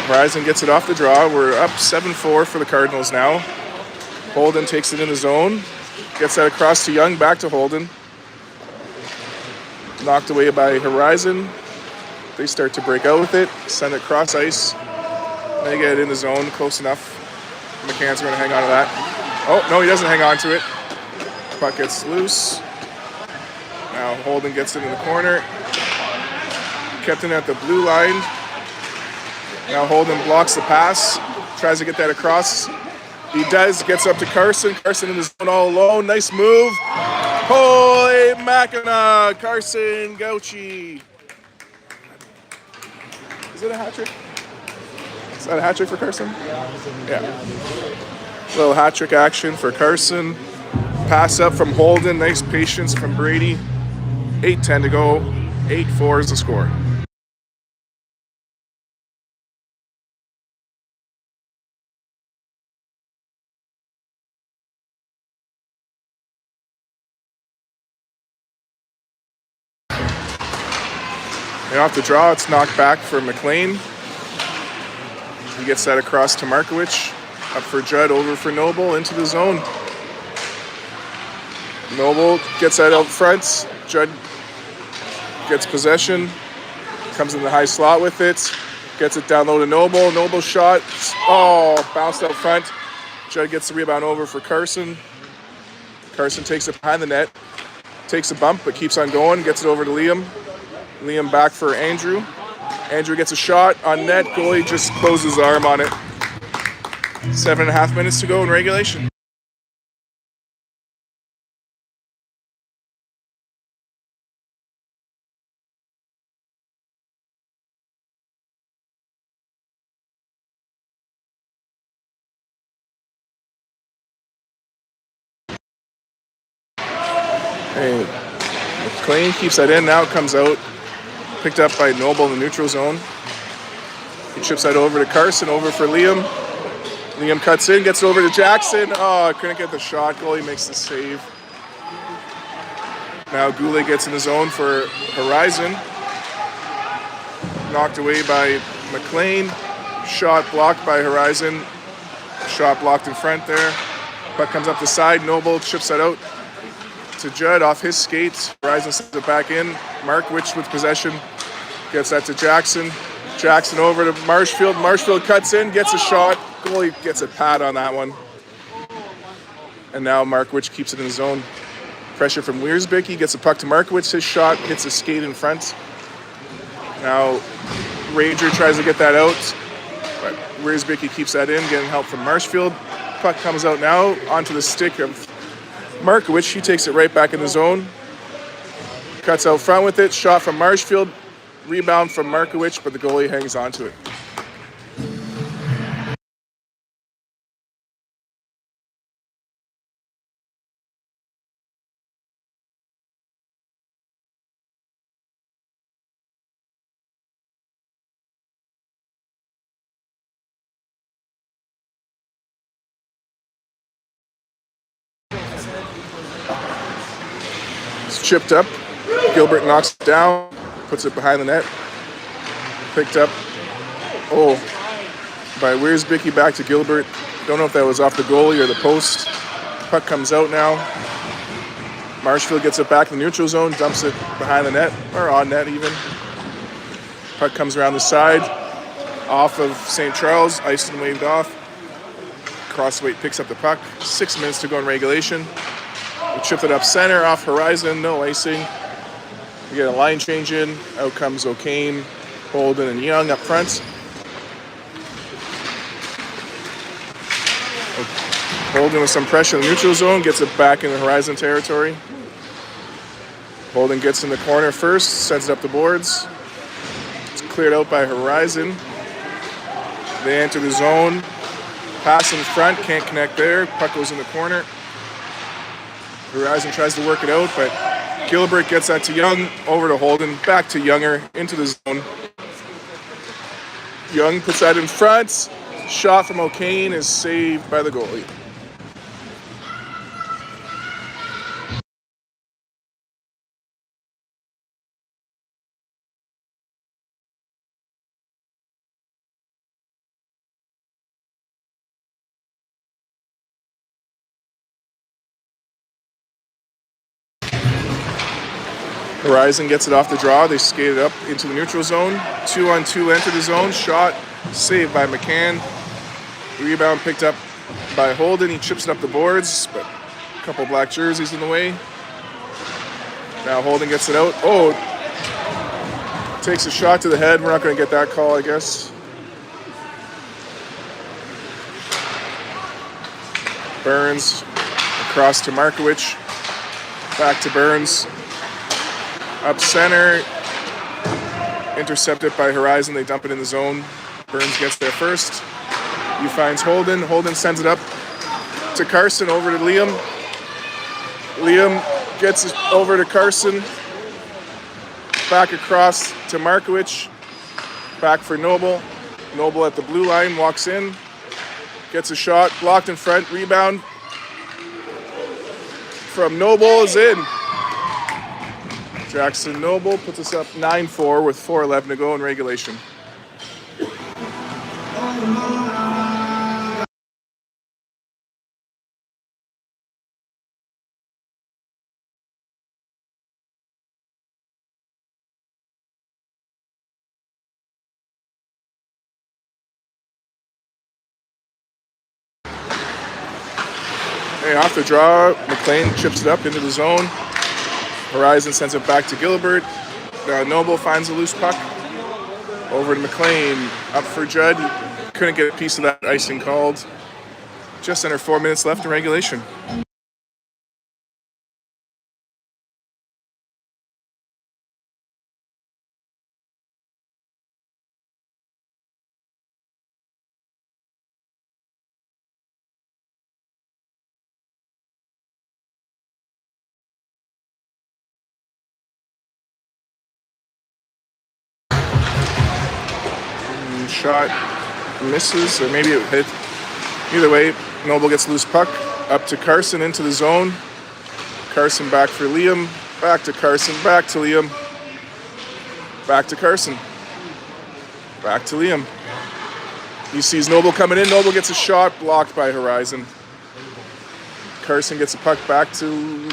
Horizon gets it off the draw. We're up 7-4 for the Cardinals now. Holden takes it in the zone. Gets that across to Young, back to Holden. Knocked away by Horizon. They start to break out with it. Send it cross ice. They get it in the zone, close enough. McCann's going to hang on to that. Oh, no, he doesn't hang on to it. Puck gets loose. Now Holden gets it in the corner. Kept it at the blue line. Now Holden blocks the pass. Tries to get that across. He does. Gets up to Carson. Carson in the zone all alone. Nice move. Holy Mackinac. Carson Gauchi. Is it a hat trick? Is that a hat trick for Carson? Yeah. Little hat trick action for Carson. Pass up from Holden. Nice patience from Brady. 8:10 to go. 8-4 is the score. And off the draw, it's knocked back for McLean. He gets that across to Markowicz. Up for Judd, over for Noble, into the zone. Noble gets that out front. Judd gets possession. Comes in the high slot with it. Gets it down low to Noble. Noble shot. Oh, bounced out front. Judd gets the rebound over for Carson. Carson takes it behind the net. Takes a bump, but keeps on going. Gets it over to Liam. Liam back for Andrew. Andrew gets a shot on net. Goalie just closes his arm on it. 7.5 minutes to go in regulation. Hey, McLean keeps that in. Now it comes out. Picked up by Noble in the neutral zone. He chips that over to Carson, over for Liam. Liam cuts in, gets it over to Jackson. Oh, couldn't get the shot. Goalie makes the save. Now Goulet gets in the zone for Horizon. Knocked away by McLean. Shot blocked by Horizon. Shot blocked in front there. Puck comes up the side. Noble chips that out to Judd off his skates. Horizon sends it back in. Markowicz with possession. Gets that to Jackson. Jackson over to Marshfield. Marshfield cuts in, gets a shot. Goalie gets a pad on that one. And now Markowicz keeps it in the zone. Pressure from Wiersbick. Gets a puck to Markowicz. His shot hits a skate in front. Now Ranger tries to get that out. But Wiersbick keeps that in, getting help from Marshfield. Puck comes out now onto the stick of Markowicz. He takes it right back in the zone. Cuts out front with it. Shot from Marshfield. Rebound from Markowicz, but the goalie hangs on to it. It's chipped up. Gilbert knocks it down. Puts it behind the net. Picked up, by Wiersbick, back to Gilbert. Don't know if that was off the goalie or the post. Puck comes out now. Marshfield gets it back in the neutral zone, dumps it behind the net, or on net even. Puck comes around the side, off of St. Charles, iced and waved off. Crossweight picks up the puck. 6 minutes to go in regulation. We chipped it up center, off Horizon, no icing. We get a line change in. Out comes O'Kane, Holden, and Young up front. Holden with some pressure in the neutral zone, gets it back in the Horizon territory. Holden gets in the corner first, sends it up the boards. It's cleared out by Horizon. They enter the zone. Pass in front, can't connect there. Puck goes in the corner. Horizon tries to work it out, but Gilbert gets that to Young, over to Holden, back to Younger, into the zone. Young puts that in front. Shot from O'Kane is saved by the goalie. Horizon gets it off the draw. They skate it up into the neutral zone. 2-on-2 enter the zone. Shot saved by McCann. Rebound picked up by Holden. He chips it up the boards, but a couple black jerseys in the way. Now Holden gets it out. Oh, takes a shot to the head. We're not going to get that call, I guess. Burns across to Markowicz. Back to Burns. Up center, intercepted by Horizon. They dump it in the zone. Burns gets there first. He finds Holden. Holden sends it up to Carson, over to Liam. Liam gets it over to Carson. Back across to Markowicz. Back for Noble. Noble at the blue line, walks in. Gets a shot, blocked in front, rebound from Noble is in. Jackson Noble puts us up 9-4 with 4:11 to go in regulation. Hey, off the draw, McLean chips it up into the zone. Horizon sends it back to Gilbert. Noble finds a loose puck. Over to McLean. Up for Judd. Couldn't get a piece of that icing called. Just under 4 minutes left in regulation. Shot misses, or maybe it hit. Either way, Noble gets loose puck. Up to Carson, into the zone. Carson back for Liam. Back to Carson, back to Liam. Back to Carson. Back to Liam. He sees Noble coming in. Noble gets a shot, blocked by Horizon. Carson gets a puck back to,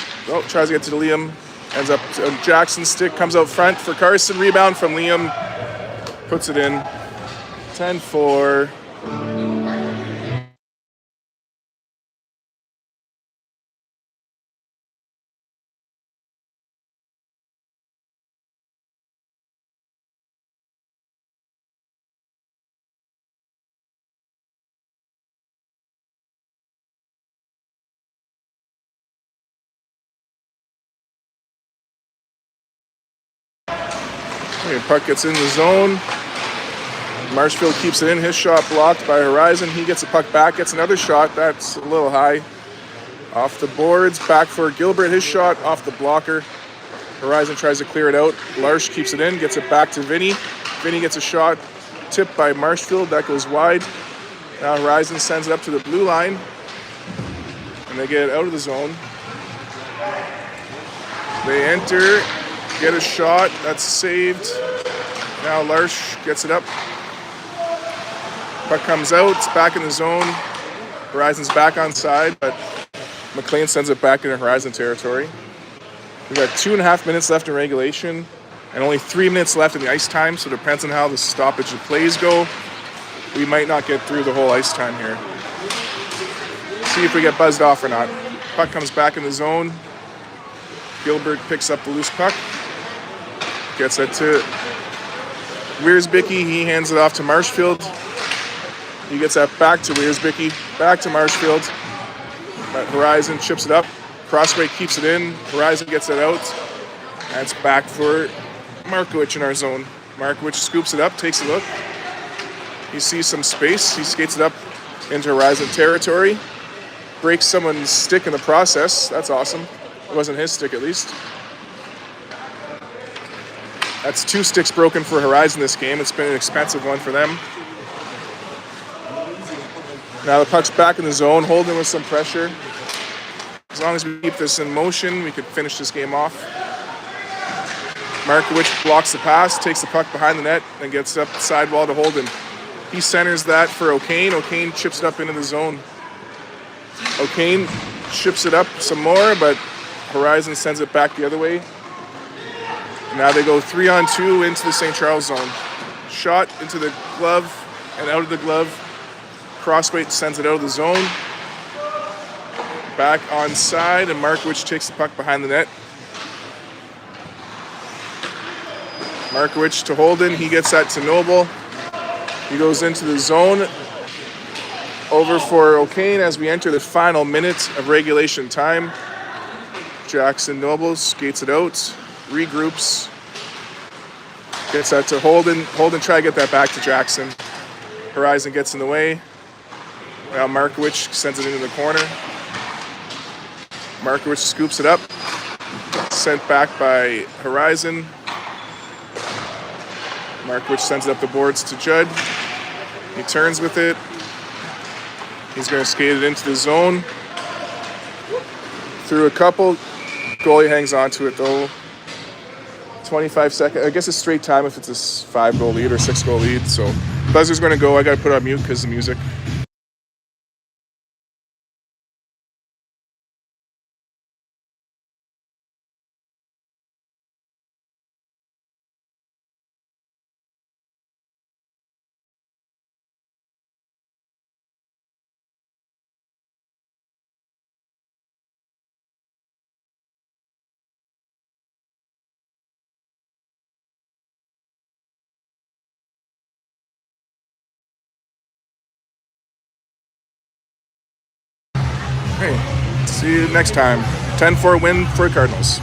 tries to get to the Liam. Ends up to Jackson's stick, comes out front for Carson. Rebound from Liam. Puts it in. 10-4. Okay, puck gets in the zone. Marshfield keeps it in. His shot blocked by Horizon. He gets a puck back, gets another shot. That's a little high. Off the boards, back for Gilbert. His shot off the blocker. Horizon tries to clear it out. Larsh keeps it in, gets it back to Vinny. Vinny gets a shot tipped by Marshfield. That goes wide. Now Horizon sends it up to the blue line. And they get it out of the zone. They enter, get a shot. That's saved. Now Larsh gets it up. Puck comes out, it's back in the zone. Horizon's back on side, but McLean sends it back into Horizon territory. We've got 2.5 minutes left in regulation and only 3 minutes left in the ice time, so it depends on how the stoppage of plays go. We might not get through the whole ice time here. See if we get buzzed off or not. Puck comes back in the zone. Gilbert picks up the loose puck. Gets it to Wiersbicky. He hands it off to Marshfield. He gets that back to Weersbicky, back to Marshfield. But Horizon chips it up. Crossway keeps it in. Horizon gets it out. And it's back for Markowicz in our zone. Markowicz scoops it up, takes a look. He sees some space. He skates it up into Horizon territory. Breaks someone's stick in the process. That's awesome. It wasn't his stick, at least. That's 2 sticks broken for Horizon this game. It's been an expensive one for them. Now the puck's back in the zone, holding with some pressure. As long as we keep this in motion, we could finish this game off. Markowicz blocks the pass, takes the puck behind the net, and gets up the sidewall to Holden. He centers that for O'Kane. O'Kane chips it up into the zone. O'Kane chips it up some more, but Horizon sends it back the other way. And now they go 3-on-2 into the St. Charles zone. Shot into the glove and out of the glove. Crossway sends it out of the zone. Back onside, and Markowicz takes the puck behind the net. Markowicz to Holden. He gets that to Noble. He goes into the zone. Over for O'Kane as we enter the final minute of regulation time. Jackson Noble skates it out, regroups, gets that to Holden. Holden try to get that back to Jackson. Horizon gets in the way. Now Markowicz sends it into the corner. Markowicz scoops it up. Sent back by Horizon. Markowicz sends it up the boards to Judd. He turns with it. He's going to skate it into the zone. Through a couple. Goalie hangs on to it though. 25 seconds. I guess it's straight time if it's a 5-goal lead or 6-goal lead. So buzzer's going to go. I got to put on mute because of the music. Hey, see you next time. 10-4 win for Cardinals.